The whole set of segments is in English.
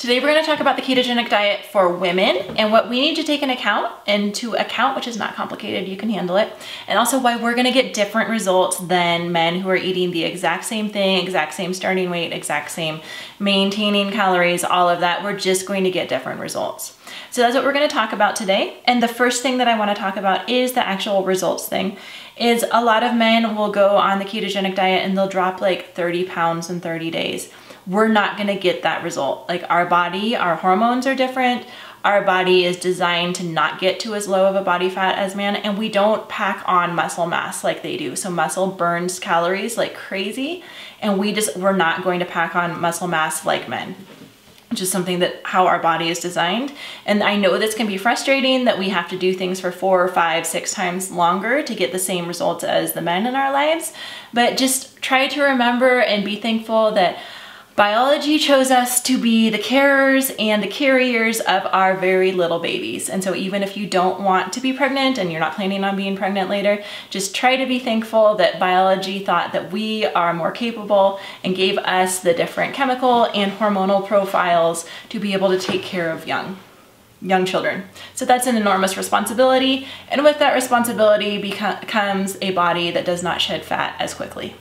Today we're going to talk about the ketogenic diet for women and what we need to take into account, which is not complicated, you can handle it, and also why we're going to get different results than men who are eating the exact same thing, exact same starting weight, exact same maintaining calories, all of that. We're just going to get different results. So that's what we're going to talk about today. And the first thing that I want to talk about is the actual results thing. Is a lot of men will go on the ketogenic diet and they'll drop like 30 pounds in 30 days. We're not gonna get that result. Like our body, our hormones are different. Our body is designed to not get to as low of a body fat as man, and we don't pack on muscle mass like they do. So muscle burns calories like crazy, and we're not going to pack on muscle mass like men. Which is something that how our body is designed. And I know this can be frustrating that we have to do things for 4 or 5, 6 times longer to get the same results as the men in our lives. But just try to remember and be thankful that biology chose us to be the carers and the carriers of our very little babies. And so even if you don't want to be pregnant and you're not planning on being pregnant later, just try to be thankful that biology thought that we are more capable and gave us the different chemical and hormonal profiles to be able to take care of young children. So that's an enormous responsibility. And with that responsibility comes a body that does not shed fat as quickly.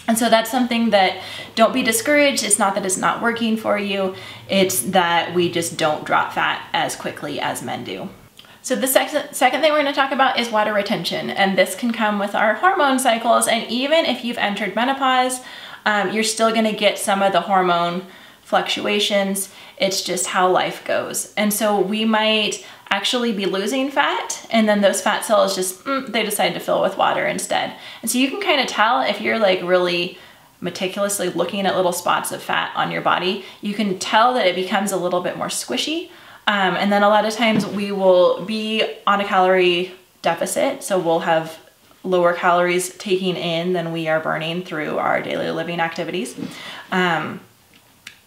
And so that's something that, don't be discouraged. It's not that it's not working for you. It's that we just don't drop fat as quickly as men do. So the second thing we're going to talk about is water retention. And this can come with our hormone cycles. And even if you've entered menopause, you're still going to get some of the hormone fluctuations. It's just how life goes. And so we might actually be losing fat, and then those fat cells just, they decide to fill with water instead. And so you can kind of tell if you're like really meticulously looking at little spots of fat on your body, you can tell that it becomes a little bit more squishy. And then a lot of times we will be on a calorie deficit. So we'll have lower calories taking in than we are burning through our daily living activities.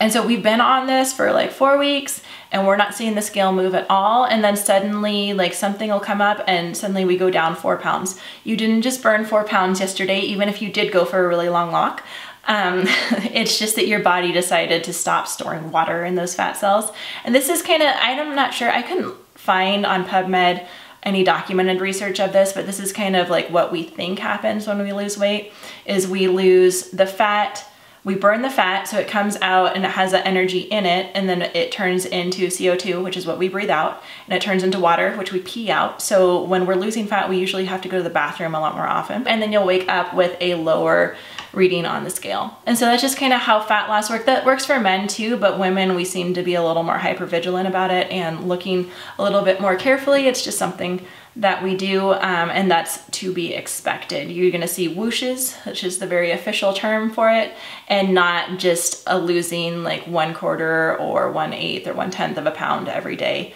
And so we've been on this for like 4 weeks and we're not seeing the scale move at all. And then suddenly like something will come up and suddenly we go down 4 pounds. You didn't just burn 4 pounds yesterday, even if you did go for a really long walk. It's just that your body decided to stop storing water in those fat cells. And this is kind of, I'm not sure, I couldn't find on PubMed any documented research of this, but this is kind of like what we think happens when we lose weight, is we lose the fat. We burn the fat, so it comes out and it has that energy in it, and then it turns into CO2, which is what we breathe out, and it turns into water, which we pee out. So when we're losing fat, we usually have to go to the bathroom a lot more often, and then you'll wake up with a lower reading on the scale. And so that's just kind of how fat loss works. That works for men too, but women, we seem to be a little more hypervigilant about it and looking a little bit more carefully. It's just something that we do, and that's to be expected. You're gonna see whooshes, which is the very official term for it, and not just a losing like 1/4 or 1/8 or 1/10 of a pound every day,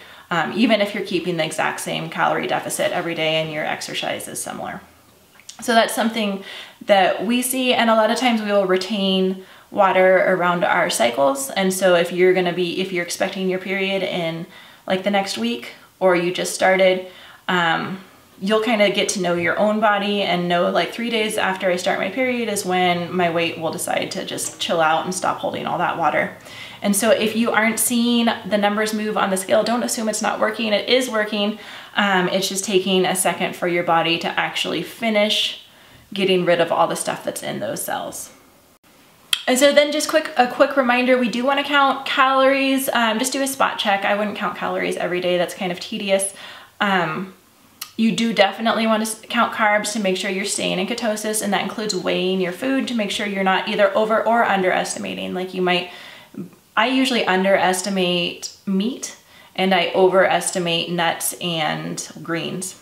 even if you're keeping the exact same calorie deficit every day and your exercise is similar. So that's something that we see, and a lot of times we will retain water around our cycles. And so if you're expecting your period in like the next week, or you just started, you'll kind of get to know your own body and know like 3 days after I start my period is when my weight will decide to just chill out and stop holding all that water. And so if you aren't seeing the numbers move on the scale, don't assume it's not working. It is working. It's just taking a second for your body to actually finish getting rid of all the stuff that's in those cells. And so then just a quick reminder, we do want to count calories. Just do a spot check. I wouldn't count calories every day. That's kind of tedious. You do definitely want to count carbs to make sure you're staying in ketosis, and that includes weighing your food to make sure you're not either over or underestimating. Like I usually underestimate meat and I overestimate nuts and greens.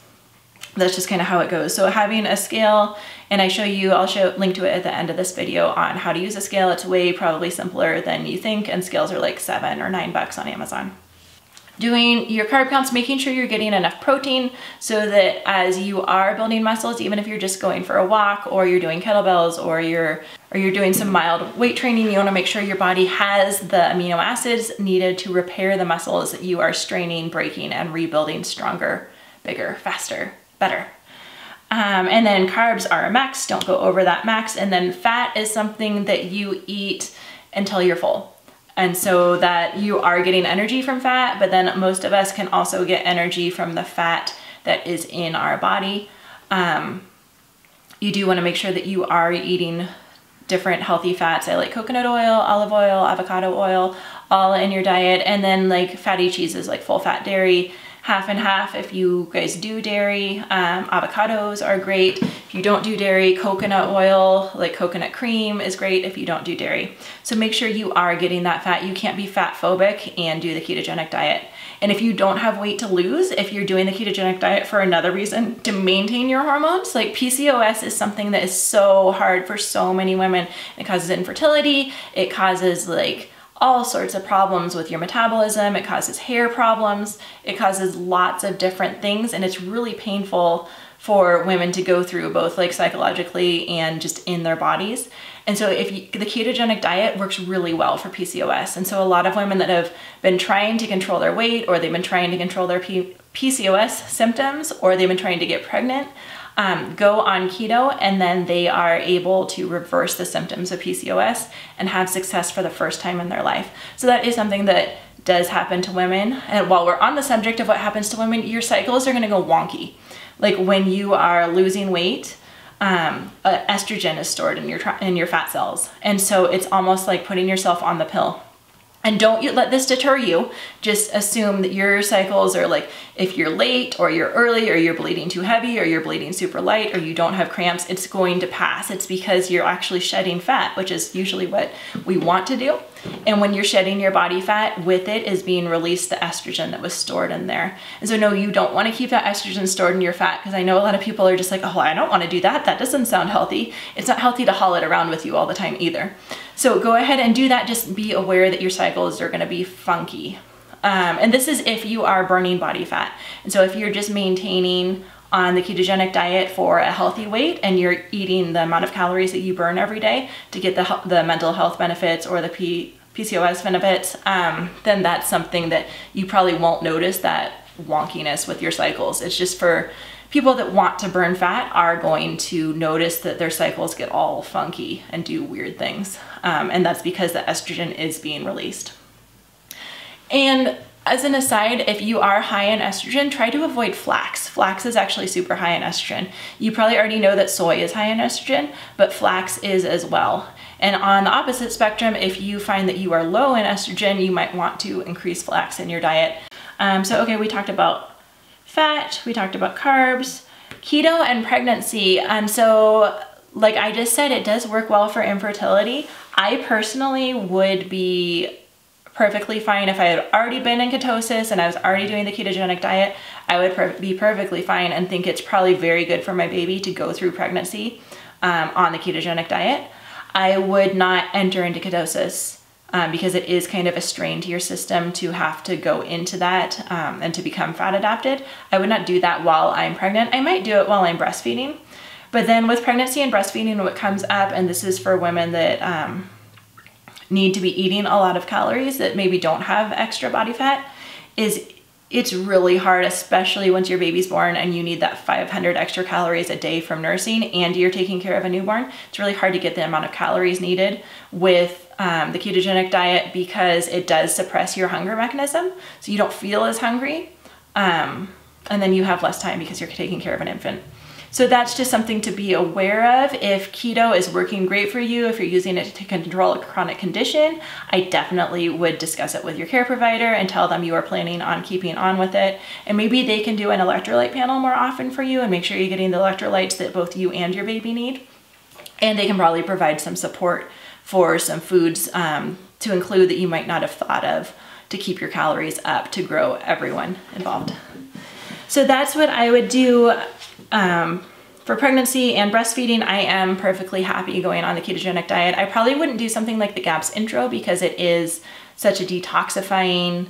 That's just kind of how it goes. So having a scale, and I'll link to it at the end of this video on how to use a scale. It's way probably simpler than you think, and scales are like $7 or $9 on Amazon. Doing your carb counts, making sure you're getting enough protein so that as you are building muscles, even if you're just going for a walk or you're doing kettlebells or you're doing some mild weight training, you want to make sure your body has the amino acids needed to repair the muscles that you are straining, breaking, and rebuilding stronger, bigger, faster, better. And then carbs are a max, don't go over that max. And then fat is something that you eat until you're full. And so that you are getting energy from fat, but then most of us can also get energy from the fat that is in our body. You do want to make sure that you are eating different healthy fats. I like coconut oil, olive oil, avocado oil, all in your diet. And then like fatty cheeses, like full fat dairy, half and half if you guys do dairy. Avocados are great. If you don't do dairy, coconut oil, like coconut cream is great if you don't do dairy. So make sure you are getting that fat. You can't be fat phobic and do the ketogenic diet. And if you don't have weight to lose, if you're doing the ketogenic diet for another reason to maintain your hormones, like PCOS is something that is so hard for so many women. It causes infertility. It causes like all sorts of problems with your metabolism. It causes hair problems. It causes lots of different things. And it's really painful for women to go through, both like psychologically and just in their bodies. And so the ketogenic diet works really well for PCOS. And so a lot of women that have been trying to control their weight, or they've been trying to control their PCOS symptoms, or they've been trying to get pregnant, go on keto, and then they are able to reverse the symptoms of PCOS and have success for the first time in their life. So that is something that does happen to women. And while we're on the subject of what happens to women, your cycles are gonna go wonky. Like when you are losing weight, estrogen is stored in your fat cells. And so it's almost like putting yourself on the pill. And don't let this deter you. Just assume that your cycles are like, if you're late or you're early or you're bleeding too heavy or you're bleeding super light or you don't have cramps, it's going to pass. It's because you're actually shedding fat, which is usually what we want to do. And when you're shedding your body fat, with it is being released the estrogen that was stored in there. And so no, you don't want to keep that estrogen stored in your fat, because I know a lot of people are just like, oh, I don't want to do that. That doesn't sound healthy. It's not healthy to haul it around with you all the time either. So go ahead and do that. Just be aware that your cycles are going to be funky. And this is if you are burning body fat. And so if you're just maintaining on the ketogenic diet for a healthy weight and you're eating the amount of calories that you burn every day to get the mental health benefits or the PCOS benefits, then that's something that you probably won't notice that wonkiness with your cycles. It's just for people that want to burn fat are going to notice that their cycles get all funky and do weird things. And that's because the estrogen is being released. And as an aside, if you are high in estrogen, try to avoid flax. Flax is actually super high in estrogen. You probably already know that soy is high in estrogen, but flax is as well. And on the opposite spectrum, if you find that you are low in estrogen, you might want to increase flax in your diet. Okay, we talked about fat, we talked about carbs, keto, and pregnancy. So like I just said, it does work well for infertility. I personally would be perfectly fine if I had already been in ketosis and I was already doing the ketogenic diet. I would be perfectly fine and think it's probably very good for my baby to go through pregnancy on the ketogenic diet. I would not enter into ketosis because it is kind of a strain to your system to have to go into that and to become fat adapted. I would not do that while I'm pregnant. I might do it while I'm breastfeeding. But then with pregnancy and breastfeeding, what comes up, and this is for women that need to be eating a lot of calories that maybe don't have extra body fat, is it's really hard, especially once your baby's born and you need that 500 extra calories a day from nursing and you're taking care of a newborn. It's really hard to get the amount of calories needed with the ketogenic diet because it does suppress your hunger mechanism. So you don't feel as hungry. And then you have less time because you're taking care of an infant. So that's just something to be aware of. If keto is working great for you, if you're using it to control a chronic condition, I definitely would discuss it with your care provider and tell them you are planning on keeping on with it. And maybe they can do an electrolyte panel more often for you and make sure you're getting the electrolytes that both you and your baby need. And they can probably provide some support for some foods to include that you might not have thought of to keep your calories up to grow everyone involved. So that's what I would do. For pregnancy and breastfeeding, I am perfectly happy going on the ketogenic diet. I probably wouldn't do something like the GAPS intro because it is such a detoxifying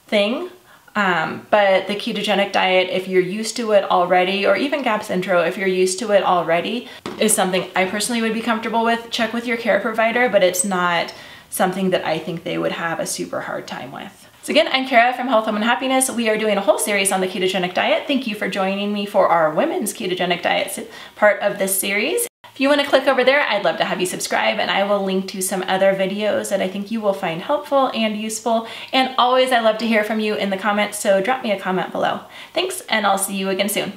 thing. But the ketogenic diet, if you're used to it already, or even GAPS intro, if you're used to it already, is something I personally would be comfortable with. Check with your care provider, but it's not something that I think they would have a super hard time with. So again, I'm Kara from Health, Home, and Happiness. We are doing a whole series on the ketogenic diet. Thank you for joining me for our women's ketogenic diet part of this series. If you want to click over there, I'd love to have you subscribe, and I will link to some other videos that I think you will find helpful and useful. And always, I love to hear from you in the comments, so drop me a comment below. Thanks, and I'll see you again soon.